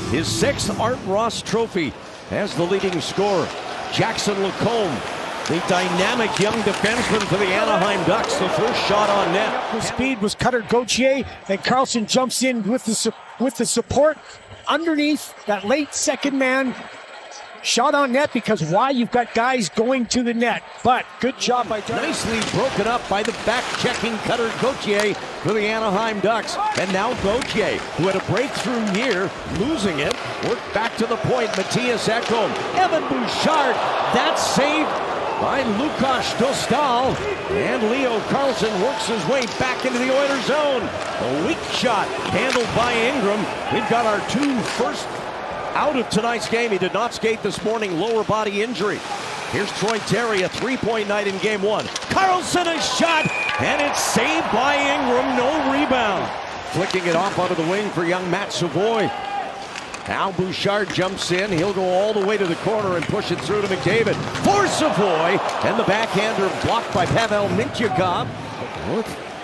his sixth Art Ross Trophy as the leading scorer. Jackson Lacombe, the dynamic young defenseman for the Anaheim Ducks, the first shot on net. The speed was Cutter Gauthier, and Carlson jumps in with the support underneath that late second man. Shot on net because why? You've got guys going to the net. But good job by Darcy. Nicely broken up by the back-checking Cutter Gauthier for the Anaheim Ducks. And now Gauthier, who had a breakthrough year, losing it, worked back to the point. Matthias Ekholm, Evan Bouchard, that's saved by Lukas Dostal. And Leo Carlson works his way back into the Oilers zone. A weak shot handled by Ingram. We've got our two first out of tonight's game. He did not skate this morning, lower body injury. Here's Troy Terry, a three-point night in game one. Carlson, a shot, and it's saved by Ingram, no rebound. Flicking it off onto the wing for young Matt Savoy. Now Bouchard jumps in. He'll go all the way to the corner and push it through to McDavid. For Savoy, and the backhander blocked by Pavel Mintyukov.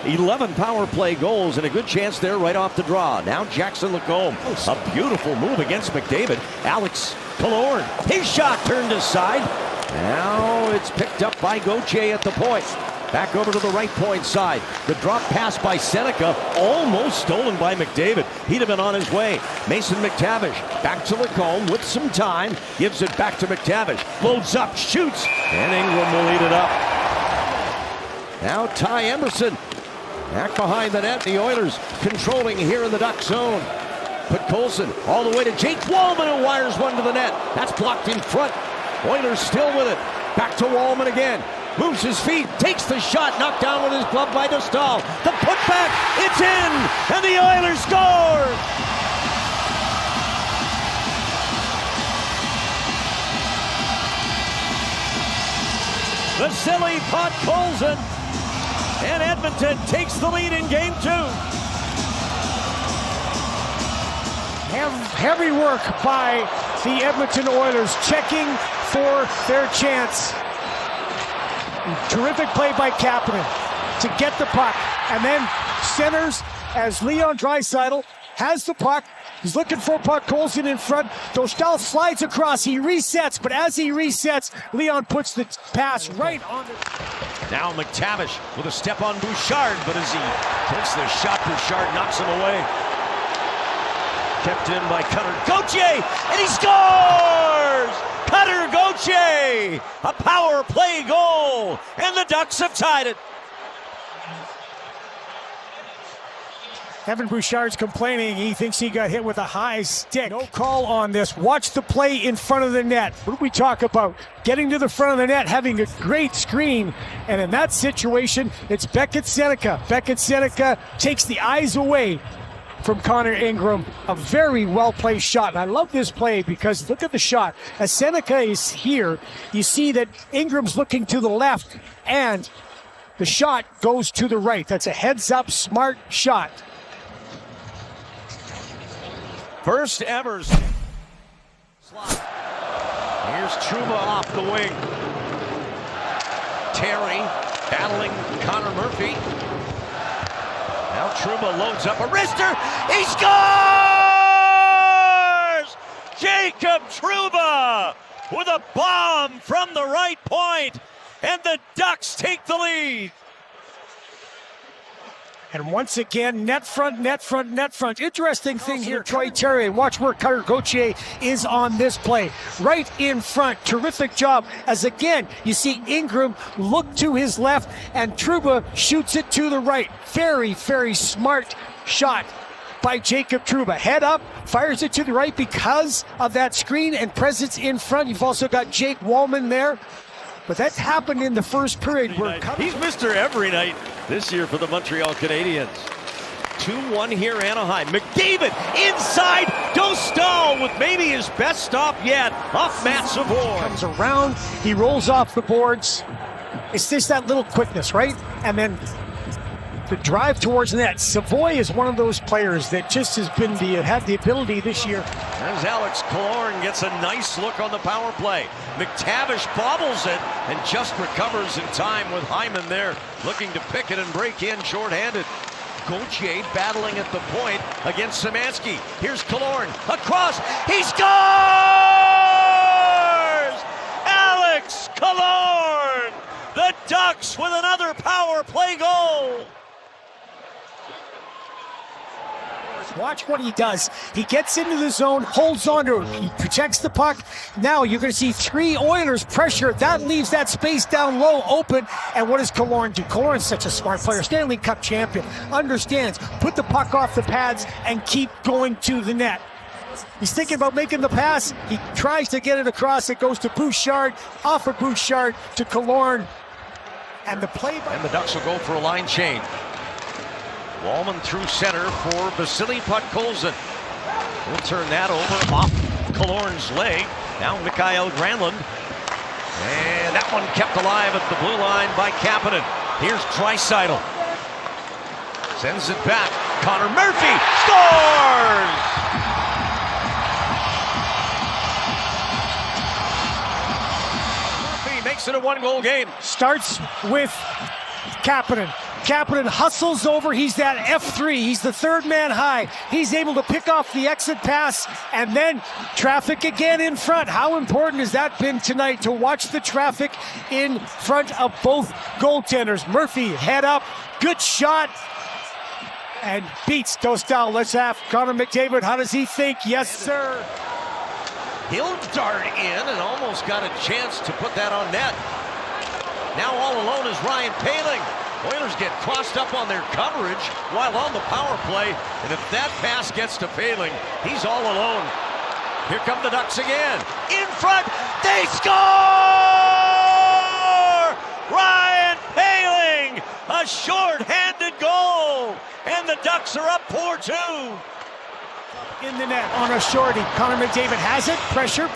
11 power play goals and a good chance there right off the draw. Now Jackson Lacombe, a beautiful move against McDavid. Alex Killorn, his shot turned aside. Now it's picked up by Gauthier at the point. Back over to the right point side. The drop pass by Seneca, almost stolen by McDavid. He'd have been on his way. Mason McTavish back to Lacombe with some time. Gives it back to McTavish. Loads up, shoots, and Ingram will eat it up. Now Ty Emerson back behind the net. The Oilers controlling here in the Duck zone. But Colson all the way to Jake Wallman, who wires one to the net. That's blocked in front. Oilers still with it. Back to Wallman again. Moves his feet, takes the shot, knocked down with his glove by Dostal. The putback, it's in, and the Oilers score! Vasily Podkolzin, and Edmonton takes the lead in game two. Heavy work by the Edmonton Oilers, checking for their chance. Terrific play by Kapanen to get the puck, and then centers as Leon Draisaitl has the puck. He's looking for Podkolzin in front. Dostal slides across. He resets, but as he resets, Leon puts the pass right on the... Now McTavish with a step on Bouchard, but as he takes the shot, Bouchard knocks him away. Kept in by Cutter Gauthier, and he scores! Cutter Gauthier, a power play goal, and the Ducks have tied it. Evan Bouchard's complaining. He thinks he got hit with a high stick. No call on this. Watch the play in front of the net. What do we talk about? Getting to the front of the net, having a great screen. And in that situation, it's Beckett Seneca. Beckett Seneca takes the eyes away from Connor Ingram. A very well-placed shot. And I love this play because look at the shot. As Seneca is here, you see that Ingram's looking to the left and the shot goes to the right. That's a heads-up, smart shot. First ever. Here's Trouba off the wing. Terry battling Connor Murphy. Now Trouba loads up a wrister. He scores! Jacob Trouba with a bomb from the right point, and the Ducks take the lead. And once again, net front, net front, net front. Interesting thing here, Troy Terry. Watch where Cutter Gauthier is on this play. Right in front. Terrific job. As again, you see Ingram look to his left, and Trouba shoots it to the right. Very, very smart shot by Jacob Trouba. Head up, fires it to the right because of that screen and presence in front. You've also got Jake Wallman there. But that happened in the first period. He's Mr. Every Night this year for the Montreal Canadiens. 2-1 here, Anaheim. McDavid inside. Dostal with maybe his best stop yet. Off Matt Savoy. Comes around. He rolls off the boards. It's just that little quickness, right? And then the drive towards the net. Savoy is one of those players that just has been had the ability this year. As Alex Killorn gets a nice look on the power play. McTavish bobbles it and just recovers in time with Hyman there looking to pick it and break in shorthanded. Gauthier battling at the point against Szymanski. Here's Killorn, across, he scores! Alex Killorn! The Ducks with another power play goal! Watch what he does. He gets into the zone, holds on to it. He protects the puck. Now you're going to see 3 Oilers pressure. That leaves that space down low open. And what does Killorn do? Killorn's such a smart player. Stanley Cup champion. Understands. Put the puck off the pads and keep going to the net. He's thinking about making the pass. He tries to get it across. It goes to Bouchard. Off of Bouchard to Killorn. And the play by... And the Ducks will go for a line change. Walman through center for Vasily Podkolzin. We'll turn that over off Killorn's leg. Now Mikael Granlund. And that one kept alive at the blue line by Kapanen. Here's Draisaitl. Sends it back. Connor Murphy scores! Murphy makes it a 1-goal game. Starts with Kapanen. Kapanen hustles over. He's that F3. He's the third man high. He's able to pick off the exit pass and then traffic again in front. How important has that been tonight to watch the traffic in front of both goaltenders? Murphy head up. Good shot. And beats Dostal. Let's have Connor McDavid. How does he think? Yes, sir. He'll dart in and almost got a chance to put that on net. Now all alone is Ryan Poehling. Oilers get crossed up on their coverage while on the power play, and if that pass gets to Poehling, he's all alone. Here come the Ducks again. In front, they score! Ryan Poehling, a short-handed goal, and the Ducks are up 4-2. In the net on a shorty. Connor McDavid has it. Pressure,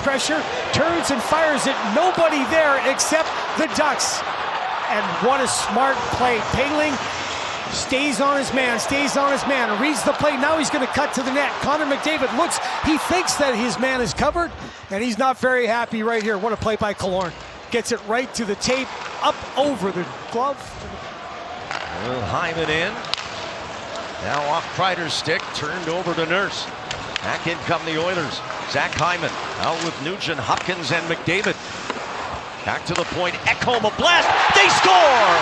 turns and fires it. Nobody there except the Ducks. And what a smart play. Poehling stays on his man, reads the play. Now he's going to cut to the net. Connor McDavid looks, he thinks that his man is covered, and he's not very happy right here. What a play by Killorn. Gets it right to the tape, up over the glove. Well, Hyman in. Now off Kreider's stick, turned over to Nurse. Back in come the Oilers. Zach Hyman out with Nugent, Hopkins, and McDavid. Back to the point, Ekholm, a blast, they score!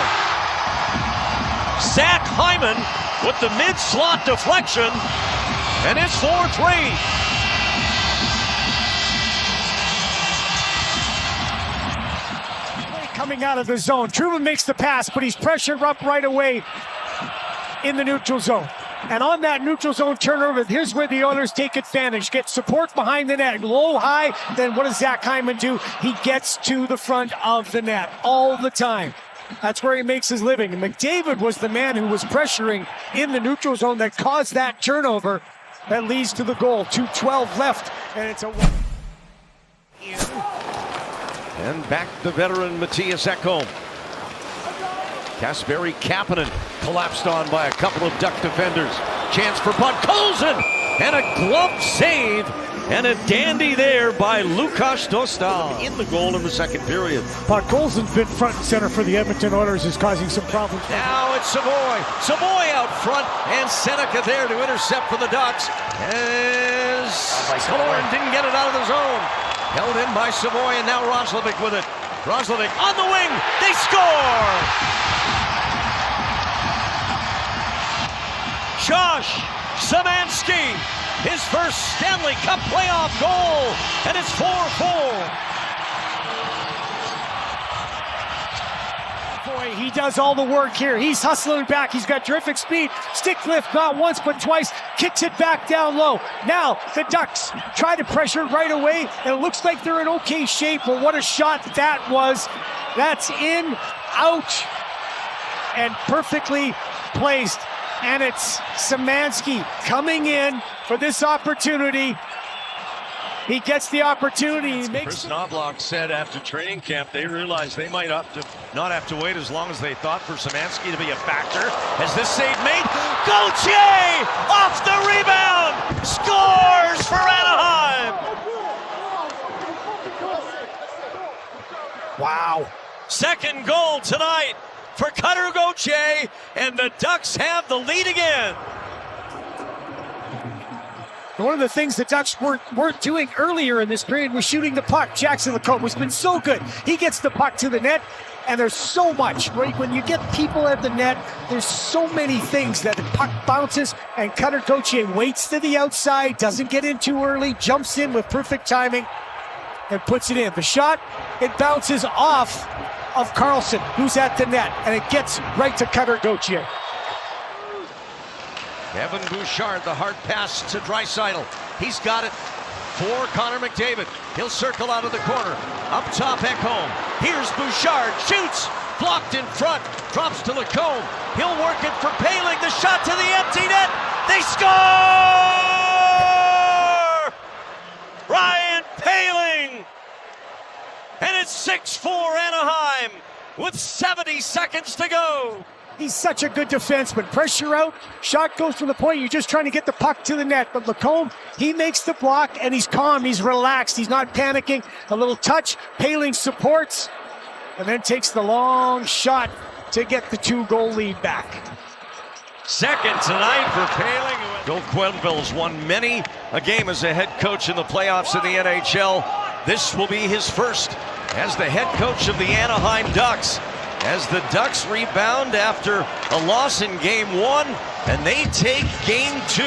Zach Hyman with the mid-slot deflection, and it's 4-3. Coming out of the zone, Truman makes the pass, but he's pressured up right away in the neutral zone. And on that neutral zone turnover, here's where the Oilers take advantage. Get support behind the net, low, high. Then what does Zach Hyman do? He gets to the front of the net all the time. That's where he makes his living. And McDavid was the man who was pressuring in the neutral zone that caused that turnover that leads to the goal. 2:12 left, and it's a 1. And back the veteran Mattias Ekholm. Kasperi Kapanen collapsed on by a couple of Duck defenders. Chance for Podkolzin, and a glove save, and a dandy there by Lukas Dostal in the goal in the second period. Podkolzin's been front and center for the Edmonton Oilers, is causing some problems. Now it's Savoy. Savoy out front, and Seneca there to intercept for the Ducks. As Killorn didn't get it out of the zone. Held in by Savoy, and now Roslovic with it. Roslovic on the wing, they score! Josh Szymanski, his first Stanley Cup playoff goal, and it's 4-4. Boy, he does all the work here. He's hustling back. He's got terrific speed. Stick lift, not once but twice. Kicks it back down low. Now the Ducks try to pressure right away, and it looks like they're in okay shape. But what a shot that was. That's in, out, and perfectly placed. And it's Szymanski coming in for this opportunity. He gets the opportunity. He makes Chris Knobloch said after training camp they realized they might not have to wait as long as they thought for Szymanski to be a factor. As this save made, Gauthier off the rebound, scores for Anaheim. Wow. Second goal tonight for Cutter Gauthier, and the Ducks have the lead again. One of the things the Ducks weren't doing earlier in this period was shooting the puck. Jackson Lacombe has been so good. He gets the puck to the net, and there's so much, right? When you get people at the net, there's so many things that the puck bounces, and Cutter Gauthier waits to the outside, doesn't get in too early, jumps in with perfect timing, and puts it in. The shot, it bounces off of Carlson, who's at the net, and it gets right to Cutter Gauthier. Evan Bouchard, the hard pass to Draisaitl. He's got it for Connor McDavid. He'll circle out of the corner. Up top, Ekholm. Here's Bouchard. Shoots. Blocked in front. Drops to Lacombe. He'll work it for Poehling. The shot to the empty net. They score! Ryan Poehling! And it's 6-4 Anaheim with 70 seconds to go. He's such a good defenseman. Pressure out, shot goes to the point. You're just trying to get the puck to the net. But Lacombe, he makes the block, and he's calm. He's relaxed. He's not panicking. A little touch. Poehling supports, and then takes the long shot to get the 2-goal lead back. Second tonight for Poehling. Bill Quenneville's won many a game as a head coach in the playoffs in the NHL. This will be his first as the head coach of the Anaheim Ducks, as the Ducks rebound after a loss in Game 1, and they take Game 2.